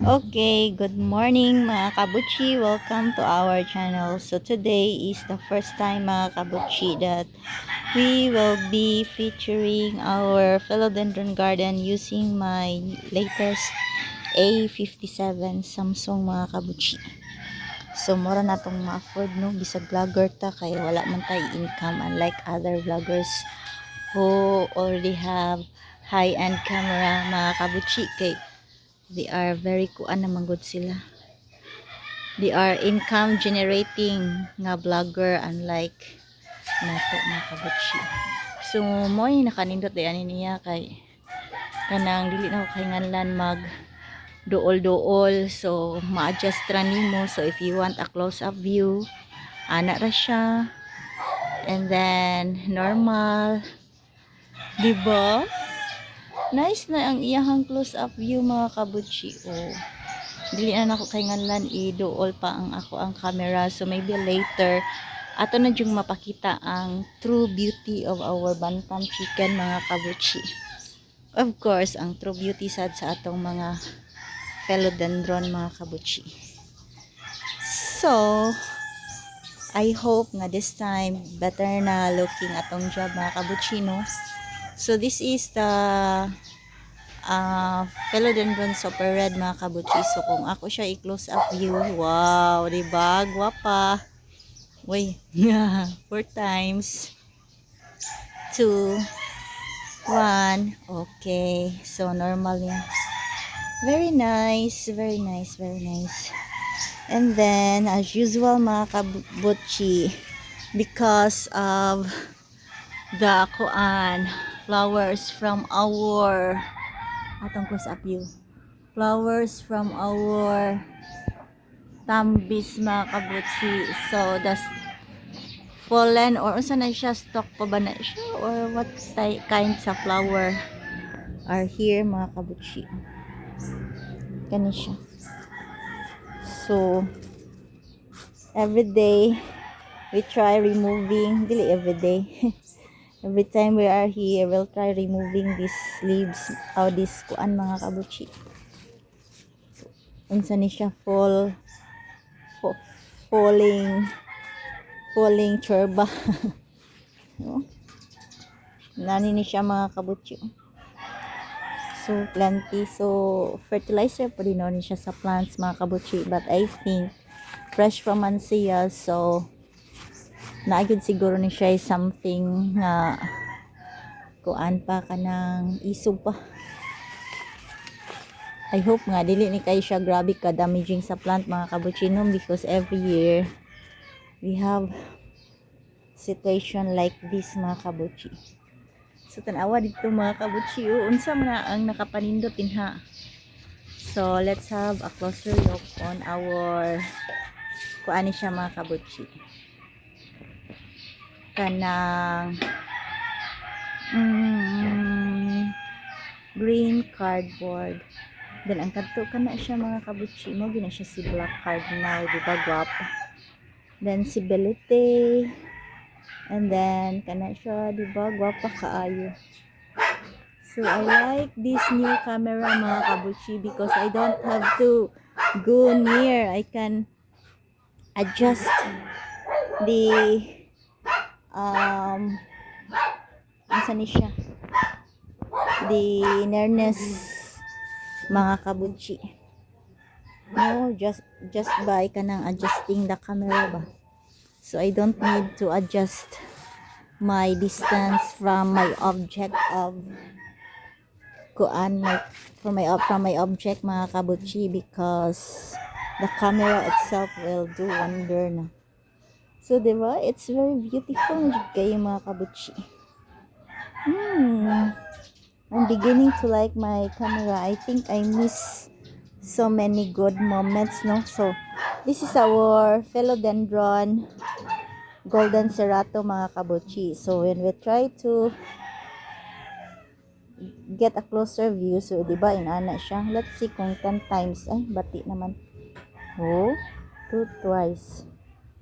Okay, good morning mga kabuchi. Welcome to our channel. So today is the first time mga kabuchi that we will be featuring our philodendron garden using my latest A57 Samsung mga kabuchi. So mura na itong ma-afford no, bisag vlogger ta kaya wala man tayo income unlike other vloggers who already have high-end camera mga kabuchi kay they are very kuan naman good sila. They are income generating nga vlogger unlike nato mga kabutsi. So mo'y nakanindot di ani niya kay kanang dili na ko kahinganlan mag duol-duol, so ma-adjust ra nimo. So if you want a close-up view, ana ra siya, and then normal, diba? Nice na ang iyahang close-up view mga kabutsi. Oh, dili na ako kay nganlan i-duol pa ang camera, so maybe later ato na yung mapakita ang true beauty of our bantam chicken mga kabutsi. Of course, ang true beauty sad sa atong mga philodendron mga kabutsi. So I hope nga this time better na looking atong job mga kabutsi no. So this is the philodendron super red mga kabutsi. So kung ako siya i-close up view, wow, diba? Guwapa. Uy, 4 times 2 1. Okay, so normal yan. Very nice, very nice, very nice. And then as usual mga kabutsi, because of the kuan flowers from our atong close up view, flowers from our tambis mga kabutsi, so the fallen or unsa na siya, stock pa ba na siya or what kinds of flower are here mga kabutsi, kani siya. So every day we try removing, dili every day every time we are here we'll try removing these leaves or this kuan mga kabutsi. Unsa ni siya, falling cherba no? Nani ni siya mga kabutsi. So plenty, so fertilizer pa din ni siya sa plants mga kabutsi, but I think fresh from Mancia, so naagid siguro ni siya something nga kuan pa kanang isog pa. I hope nga dili ni kay siya grabe ka damaging sa plant mga kabutsino, because every year we have situation like this mga kabutsi. So tanawa dito mga kabutsi, unsa man na ang nakapanindot dinha. So let's have a closer look on our kuan ni siya mga kabutsi. Kanang green cardboard. Then ang kadto kana siya mga kabutsi mo, gina siya si black cardinal, di ba gwapa. Then si belete, and then kana siya, di ba gwapa kaayo. So I like this new camera mga kabutsi because I don't have to go near. I can adjust the asa ni siya, the nearness mga kabutsi. No, just by kanang adjusting the camera ba. So I don't need to adjust my distance from my object of kuan, like from my object mga kabutsi, because the camera itself will do wonder na. So diba, it's very beautiful kayo mga kabutsi. I'm beginning to like my camera. I think I miss so many good moments, no? So this is our philodendron golden cerato mga kabutsi. So when we try to get a closer view, so diba inana siya. Let's see kung 10 times, ay bati naman. Oh, 2 twice.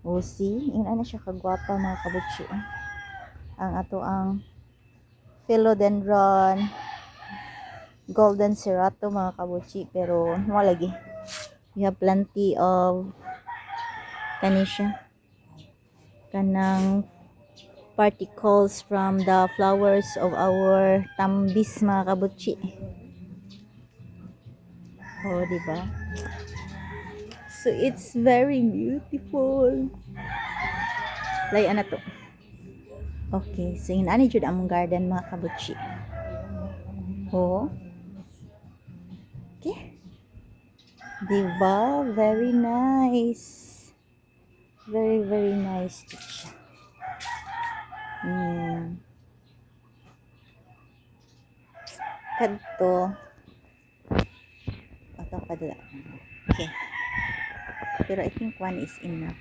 Oh, see, inana siya kagwapa mga kabutsi. Ang ato ang philodendron golden cerato mga kabutsi, pero wala lagi We have plenty of kanisha kanang particles from the flowers of our tambis mga kabutsi. Oh, di ba? So it's very beautiful. Layan na to. Okay, so yun ani jud among garden mga kabutsi. Oh. Okay. Diba? Very nice. Very, very nice to siya. Kadto. Ato padala. Okay. Pero I think one is enough.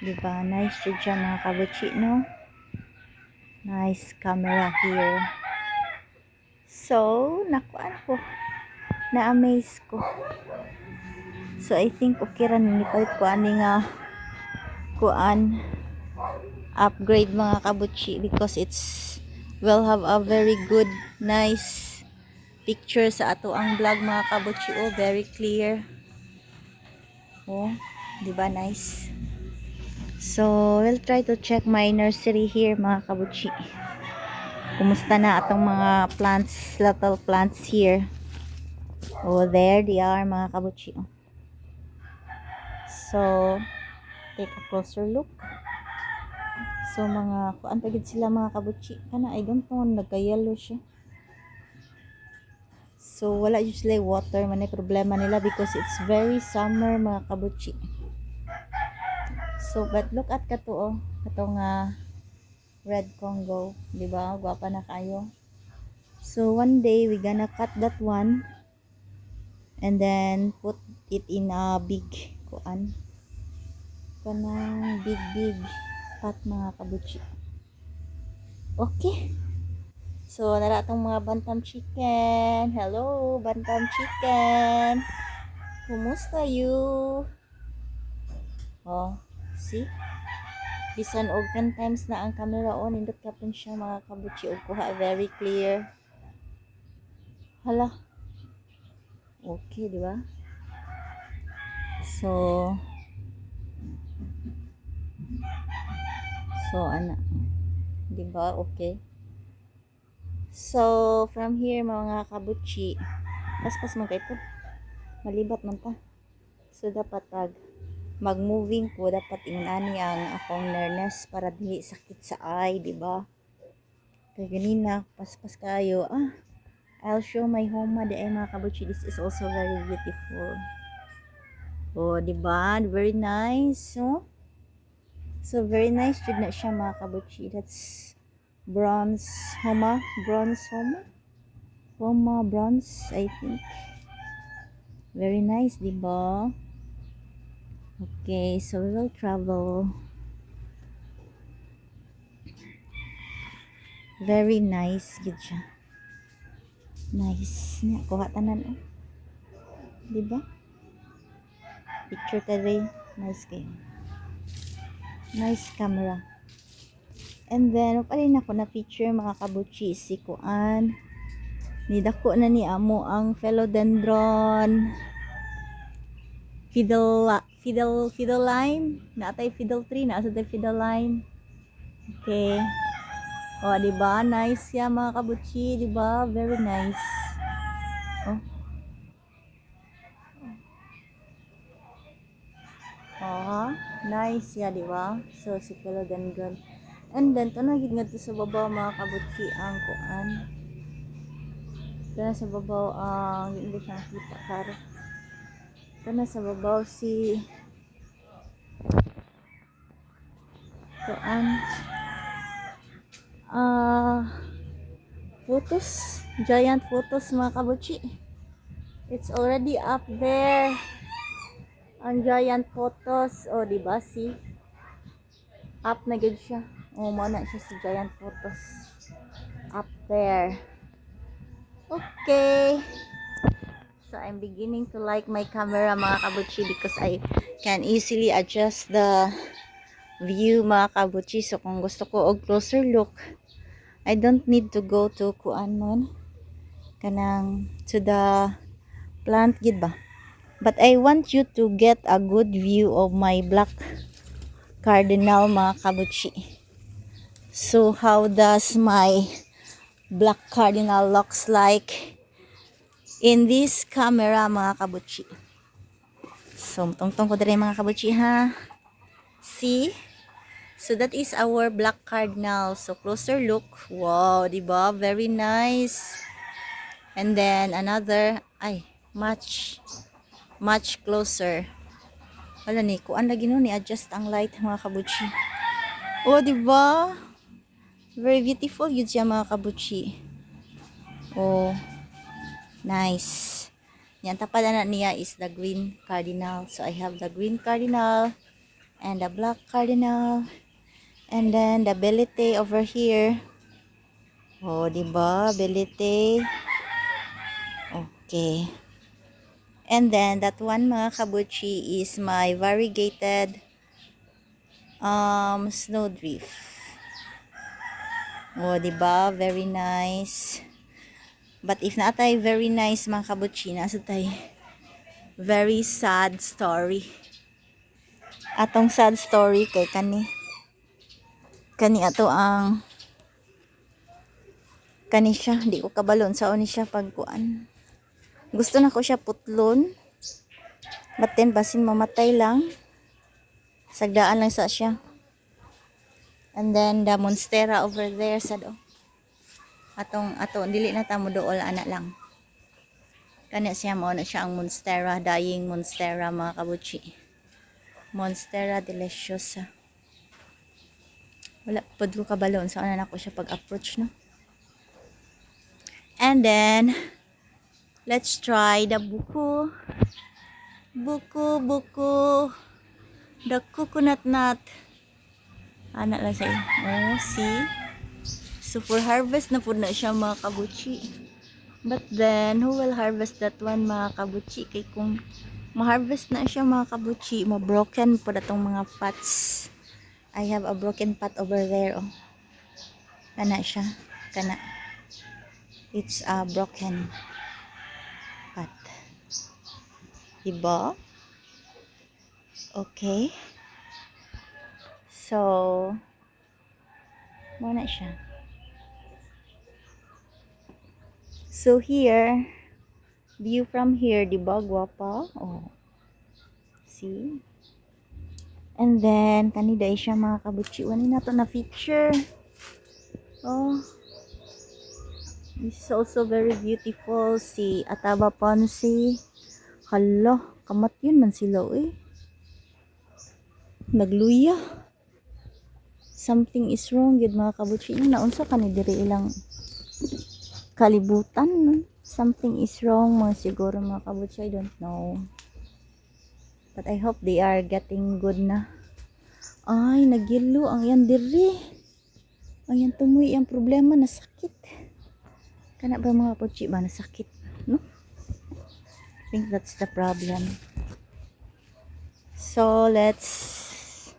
Diba? Nice to siya mga kabutsi, no? Nice camera here. So, nakuan ko. Na-amaze ko. So, I think okay rin. Nipalit ko ani nga kuan upgrade mga kabutsi because it's will have a very good nice picture sa ato ang vlog mga kabutsi. Oh, very clear. Oh, di ba nice? So, we'll try to check my nursery here mga kabutsi. Kumusta na atong mga plants, little plants here. Oh, there they are mga kabutsi. So, take a closer look. So, mga kuan pagid sila mga kabutsi. Kana, I don't know, nagka-yellow siya. So, wala usually water. Manay problema nila because it's very summer mga kabutsi. So, but look at kato, oh. Katong red Congo. Diba? Gwapa na kayo. So, one day, we gonna cut that one. And then, put it in a big kuan. Kanang big pot mga kabutsi. Okay. So, naratong mga bantam chicken. Hello, bantam chicken. Kumusta you? Oh, see? Bisan og 10 times na ang camera on, indot ka pun siya mga kabutsi og kuha very clear. Hala. Okay, di ba? So, ana. Di ba? Okay. So, from here mga kabutsi, paspas man kay po. Malibat man ta. So, dapat mag-moving ko, dapat ingani ang akong nerves para dili sakit sa eye, di ba? Kaya ganina, paspas kayo. I'll show my home di ay mga kabutsi. This is also very beautiful. Oh, di ba? Very nice. So very nice jud na siya mga kabutsi. That's bronze homa, bronze, I think. Very nice, di ba? Okay, so we will travel. Very nice gid siya. Nice. Nya kuha tanan, oh. Di ba? Picture today. Nice kayo. Nice camera. And then, upalin ako na feature mga kabutsi si kuan. Nidako na ni amo ang philodendron. Fiddle lime. Naatay fiddle tree. Naatay fiddle lime. Okay. O, diba? Nice ya mga kabutsi. Diba? Very nice. Oh. Nice ya, diba? So, si philodendron. And then, ito na nga sa baba mga kabutsi ang kuan. Ito na sa babaw ang hindi siyang kita karo. Ito na sa babaw si kuan. Photos. Giant photos mga kabutsi. It's already up there. Ang giant photos. Oh, diba? See? Up na gid siya. Oh, mana siya si giant photos. Up there. Okay. So, I'm beginning to like my camera mga kabutsi because I can easily adjust the view mga kabutsi. So, kung gusto ko og closer look, I don't need to go to kuan mon. Kanang to the plant gid ba? But I want you to get a good view of my black cardinal, mga kabuchi. So how does my black cardinal looks like in this camera, mga kabuchi? So tungtong ko dere mga kabuchi ha. See? So that is our black cardinal. So closer look. Wow, diba? Very nice. And then another, ay, much closer. Wala ni, kuan lagi no ni adjust ang light, mga kabuchi. Oh, diba? Very beautiful yun siya, mga kabuchi. Oh, nice. Yan, tapadan na niya is the green cardinal. So I have the green cardinal and the black cardinal. And then the belite over here. Oh, diba? Belite. Okay. And then that one, mga kabuchi, is my variegated snowdrift. Oh, diba? Very nice. But if natay very nice, mga kabuchi, nasa tay very sad story. Atong sad story kay kani ato ang kani siya, di ko kabalon sa ni siya pagkuan. Gusto na ko siya putlon. But then basin mamatay lang. Sagdaan lang sa siya. And then the monstera over there sa do. Atong dili na ta mo dool ana lang. Kana siya mo na siya ang monstera, dying monstera, mga kabuchi. Monstera deliciosa. Wala pud ko kabalon sa ana nako siya pag-approach no. And then let's try the buko. The coconut nut. Anak lang siya. Oh, see? So for harvest na po na siya, mga kabuchi. But then, who will harvest that one, mga kabuchi? Kay kung ma-harvest na siya, mga kabuchi, ma-broken po na tong mga pots. I have a broken pot over there. Oh. Kana siya. Kana. It's a broken pot. Diba? Okay. So, mana siya. So here, view from here, diba, guwapa? Oh. See? And then, kanida siya, mga kabuchi. Wani na to na feature. Oh. This is also very beautiful. Si Ataba Ponce. Hala, kamat yun man sila, eh. Nagluya. Something is wrong, yun, mga kabuchi. Naunsa ka ni diri ilang kalibutan, no? Something is wrong, mga siguro, mga kabuchi. I don't know. But I hope they are getting good na. Ay, nagilo ang yan diri. Ang yan tumuy, ang problema, nasakit. Kana ba, mga kabuchi ba, nasakit, no? I think that's the problem. So, let's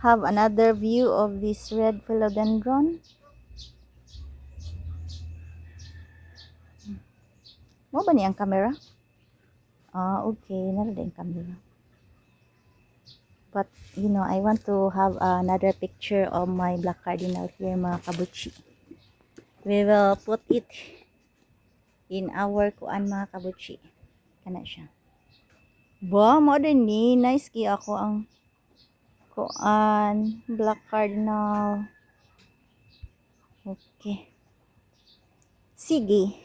have another view of this red philodendron. Mo ba ni ang camera? Ah, okay, nara din camera. But you know, I want to have another picture of my black cardinal here, mga kabuchi. We will put it in our kuan, mga kabuchi. Kana siya. Ba, mo din ni nice ki ako ang kuan black cardinal. Okay. Sige.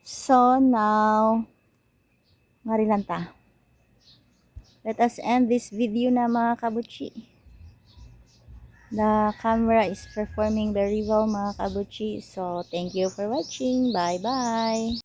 So now, marilanta. Let us end this video na, mga kabuchi. The camera is performing very well, mga kabuchi. So, thank you for watching. Bye-bye.